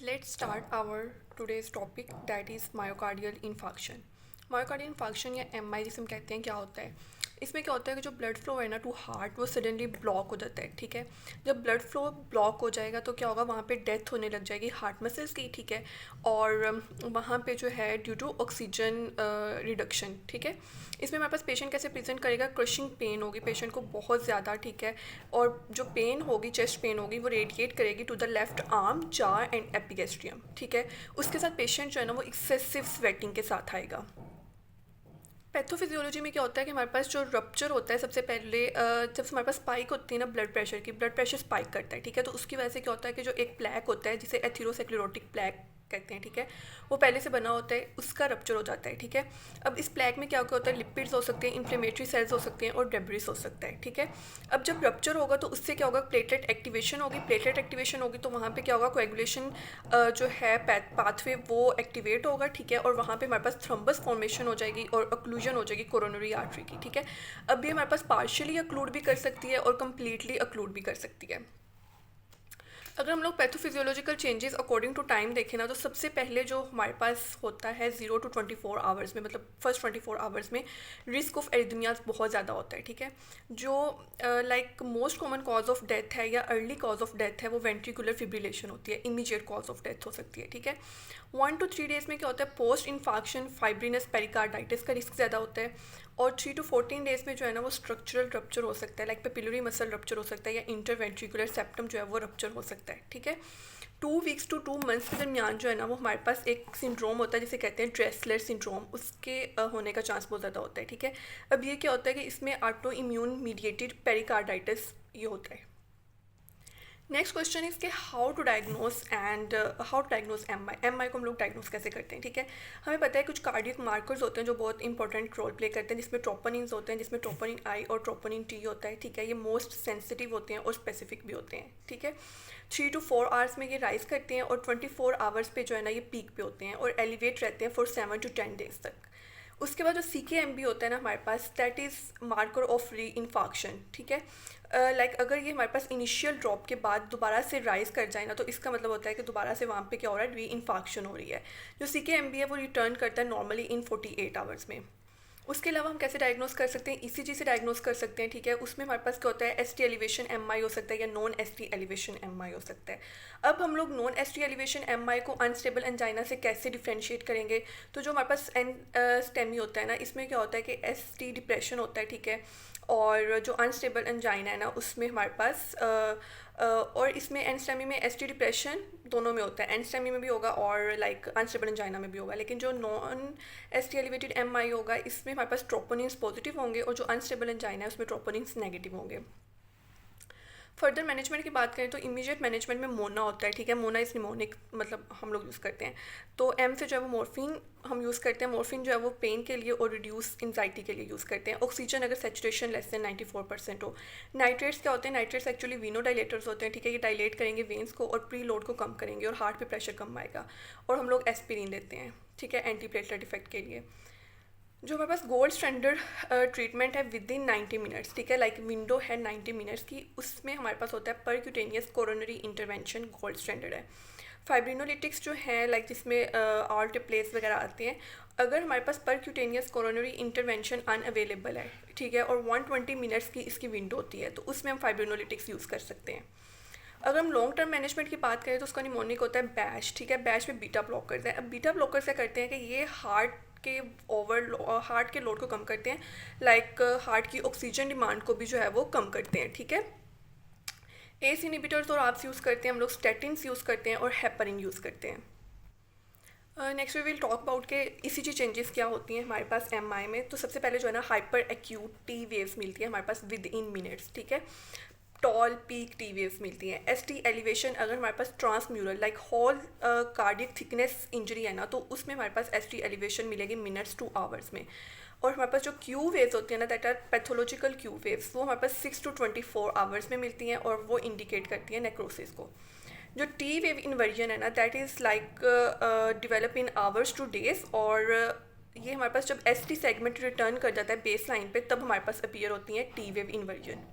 Let's start our today's topic, that is myocardial infarction. Myocardial infarction या M आई जिसे हम कहते हैं, क्या होता है? इसमें क्या होता है कि जो ब्लड फ्लो है ना टू हार्ट, वो सडनली ब्लॉक हो जाता है। ठीक है, जब ब्लड फ्लो ब्लॉक हो जाएगा तो क्या होगा, वहाँ पे डेथ होने लग जाएगी हार्ट मसल्स की। ठीक है, और वहाँ पे जो है ड्यू टू ऑक्सीजन रिडक्शन। ठीक है, इसमें हमारे पास पेशेंट कैसे प्रेजेंट करेगा, क्रशिंग पेन होगी पेशेंट को बहुत ज़्यादा। ठीक है, और जो पेन होगी, चेस्ट पेन होगी, वो रेडिएट करेगी टू द लेफ्ट आर्म, जा एंड एपिगेस्ट्रियम। ठीक है, उसके साथ पेशेंट जो है ना वो एक्सेसिव स्वेटिंग के साथ आएगा। पैथोफिजियोलॉजी में क्या होता है कि हमारे पास जो रप्चर होता है, सबसे पहले जब हमारे पास स्पाइक होती है ना ब्लड प्रेशर की, ब्लड प्रेशर स्पाइक करता है। ठीक है, तो उसकी वजह से क्या होता है कि जो एक प्लैक होता है जिसे एथेरोस्क्लेरोटिक प्लैक कहते हैं, ठीक है, वो पहले से बना होता है, उसका रप्चर हो जाता है। ठीक है, अब इस प्लैक में क्या होता है, लिपिड्स हो सकते हैं, इन्फ्लेमेटरी सेल्स हो सकते हैं और डेब्रिस हो सकता है। ठीक है, अब जब रप्चर होगा तो उससे क्या होगा, प्लेटलेट एक्टिवेशन होगी। प्लेटलेट एक्टिवेशन होगी तो वहाँ पे क्या होगा, कोएगुलेशन जो है पाथवे वो एक्टिवेट होगा। ठीक है, और वहाँ पे हमारे पास थ्रम्बस फॉर्मेशन हो जाएगी और अक्लूजन हो जाएगी कोरोनरी आर्टरी की। ठीक है, अब ये हमारे पास पार्शियली अक्लूड भी कर सकती है और कम्प्लीटली अक्लूड भी कर सकती है। अगर हम लोग pathophysiological changes according to time देखें ना, तो सबसे पहले जो हमारे पास होता है 0 to 24 आवर्स में, मतलब फर्स्ट 24 आवर्स में रिस्क ऑफ एरिथमियाज बहुत ज़्यादा होता है। ठीक है, जो like most common cause of death है या अर्ली कॉज ऑफ डेथ है वो वेंट्रिकुलर फिब्रिलेशन होती है, इमीडिएट कॉज ऑफ डेथ हो सकती है। ठीक है, 1 to 3 डेज में क्या होता है, पोस्ट इन्फाक्शन फाइब्रिनस पेरिकार्डाइटिस का रिस्क ज़्यादा होता है। और 3 to 14 डेज में जो है ना वो स्ट्रक्चरल रप्चर हो सकता है, लाइक पेपिलरी मसल रप्चर हो सकता है या इंटरवेंट्रिकुलर सेप्टम जो है वो रप्चर हो सकता है। ठीक है, 2 वीक्स to 2 मंथ्स के दरमियान जो है ना वो हमारे पास एक सिंड्रोम होता है जिसे कहते हैं ड्रेसलर सिंड्रोम, उसके होने का चांस बहुत ज़्यादा होता है। ठीक है, अब ये क्या होता है कि इसमें ऑटो इम्यून मीडिएटेड पेरिकार्डाइटिस ये होता है। नेक्स्ट क्वेश्चन इज के हाउ टू डायग्नोस एम आई को हम लोग डायग्नोस कैसे करते हैं। ठीक है, हमें पता है कुछ कार्डियक मार्कर्स होते हैं जो बहुत इंपॉर्टेंट रोल प्ले करते हैं, जिसमें ट्रोपोनिन्स होते हैं, जिसमें ट्रोपोनिन आई और ट्रोपोनिन टी होता है। ठीक है, ये मोस्ट सेंसिटिव होते हैं और स्पेसिफिक भी होते हैं। ठीक है, 3 to 4 आवर्स में ये राइज करते हैं और 24 आवर्स पे जो है ना ये पीक पे होते हैं और एलिवेट रहते हैं फॉर 7 to 10 डेज तक। उसके बाद जो CKMB होता है ना हमारे पास, that is marker of re infarction. ठीक है, लाइक अगर ये हमारे पास इनिशियल ड्रॉप के बाद दोबारा से राइज कर जाए ना, तो इसका मतलब होता है कि दोबारा से वहाँ पे क्या हो रहा है, री इन्फाक्शन हो रही है। जो CKMB है वो रिटर्न करता है नॉर्मली इन 48 आवर्स में। उसके अलावा हम कैसे डायग्नोस कर सकते हैं, ECG से डायग्नोस कर सकते हैं। ठीक है, उसमें हमारे पास क्या होता है, ST एलिवेशन MI हो सकता है या नॉन ST एलिवेशन MI हो सकता है। अब हम लोग नॉन ST एलिवेशन MI को अनस्टेबल एंजाइना से कैसे डिफ्रेंशिएट करेंगे, तो जो हमारे पास स्टेमी होता है ना, इसमें क्या होता है कि ST डिप्रेशन होता है। ठीक है, और जो अनस्टेबल एंजाइना है ना उसमें हमारे पास और इसमें एनस्टेमी में ST डिप्रेशन दोनों में होता है, एनस्टेमी में भी होगा और लाइक अनस्टेबल एंजाइना में भी होगा। लेकिन जो नॉन ST एलिवेटेड MI होगा इसमें हमारे पास ट्रोपोनिन्स पॉजिटिव होंगे और जो अनस्टेबल एंजाइना है उसमें ट्रोपोनिन्स नेगेटिव होंगे। फर्दर मैनेजमेंट की बात करें तो इमीडिएट मैनेजमेंट में मोना होता है। ठीक है, मोना इस निमोनिक मतलब हम लोग यूज़ करते हैं, तो M से जो है वो मॉर्फिन हम यूज़ करते हैं। मॉर्फिन जो है वो पेन के लिए और रिड्यूस एंजाइटी के लिए यूज़ करते हैं। ऑक्सीजन अगर सेचुरेशन लेस देन 94% हो। नाइट्रेट्स क्या होते हैं, नाइट्रेट्स एक्चुअली वीनो डायलेटर्स होते हैं। ठीक है, ये डायलेट करेंगे वेन्स को और प्री लोड को कम करेंगे और हार्ट पे प्रेशर कम आएगा। और हम लोग एस्पिरिन देते हैं, ठीक है, एंटी प्लेटलेट इफेक्ट के लिए। जो हमारे पास गोल्ड स्टैंडर्ड ट्रीटमेंट है विद इन 90 मिनट्स, ठीक है, लाइक विंडो है 90 मिनट्स की, उसमें हमारे पास होता है percutaneous coronary intervention gold standard है। फाइब्रिनोलिटिक्स जो है लाइक जिसमें आल्ट प्लेस वगैरह आते हैं, अगर हमारे पास परक्यूटेनियस कोरोनरी इंटरवेंशन अनअवेलेबल है, ठीक है, और 120 मिनट्स की इसकी विंडो होती है, तो उसमें हम फाइब्रिनोलिटिक्स यूज़ कर सकते हैं। अगर हम लॉन्ग टर्म मैनेजमेंट की बात करें तो उसका निमोनिक होता है बैश। ठीक है, बैश में बीटा ब्लॉकर्स हैं। अब बीटा ब्लॉकर से करते हैं कि ये हार्ट के लोड को कम करते हैं, लाइक हार्ट की ऑक्सीजन डिमांड को भी जो है वो कम करते हैं। ठीक है, एस इनिबिटर्स और आप्स यूज़ करते हैं हम लोग, स्टेटिन्स यूज़ करते हैं और हेपरिन यूज़ करते हैं। Next we will talk about के ECG चेंजेस क्या होती हैं हमारे पास MI में। तो सबसे पहले जो है ना हाइपर एक्यूट टी वेव्स मिलती है हमारे पास विद इन मिनट्स। ठीक है, टॉल पीक टी वेव्स मिलती हैं। ST एलिवेशन अगर हमारे पास transmural like whole cardiac thickness injury है ना, तो उसमें हमारे पास ST एलिवेशन मिलेगी मिनट्स टू आवर्स में। और हमारे पास जो क्यू वेव्स होती हैं ना, that are pathological Q waves, वो हमारे पास 6 to 24 आवर्स में मिलती हैं और वो इंडिकेट करती हैं नेक्रोसिस को। जो टी वेव इन्वर्जन है ना, that is like develop in hours two days, और ये हमारे पास जब ST सेगमेंट रिटर्न कर जाता है बेस लाइन पे, तब हमारे पास अपीयर होती हैं टी वेव इन्वर्जन।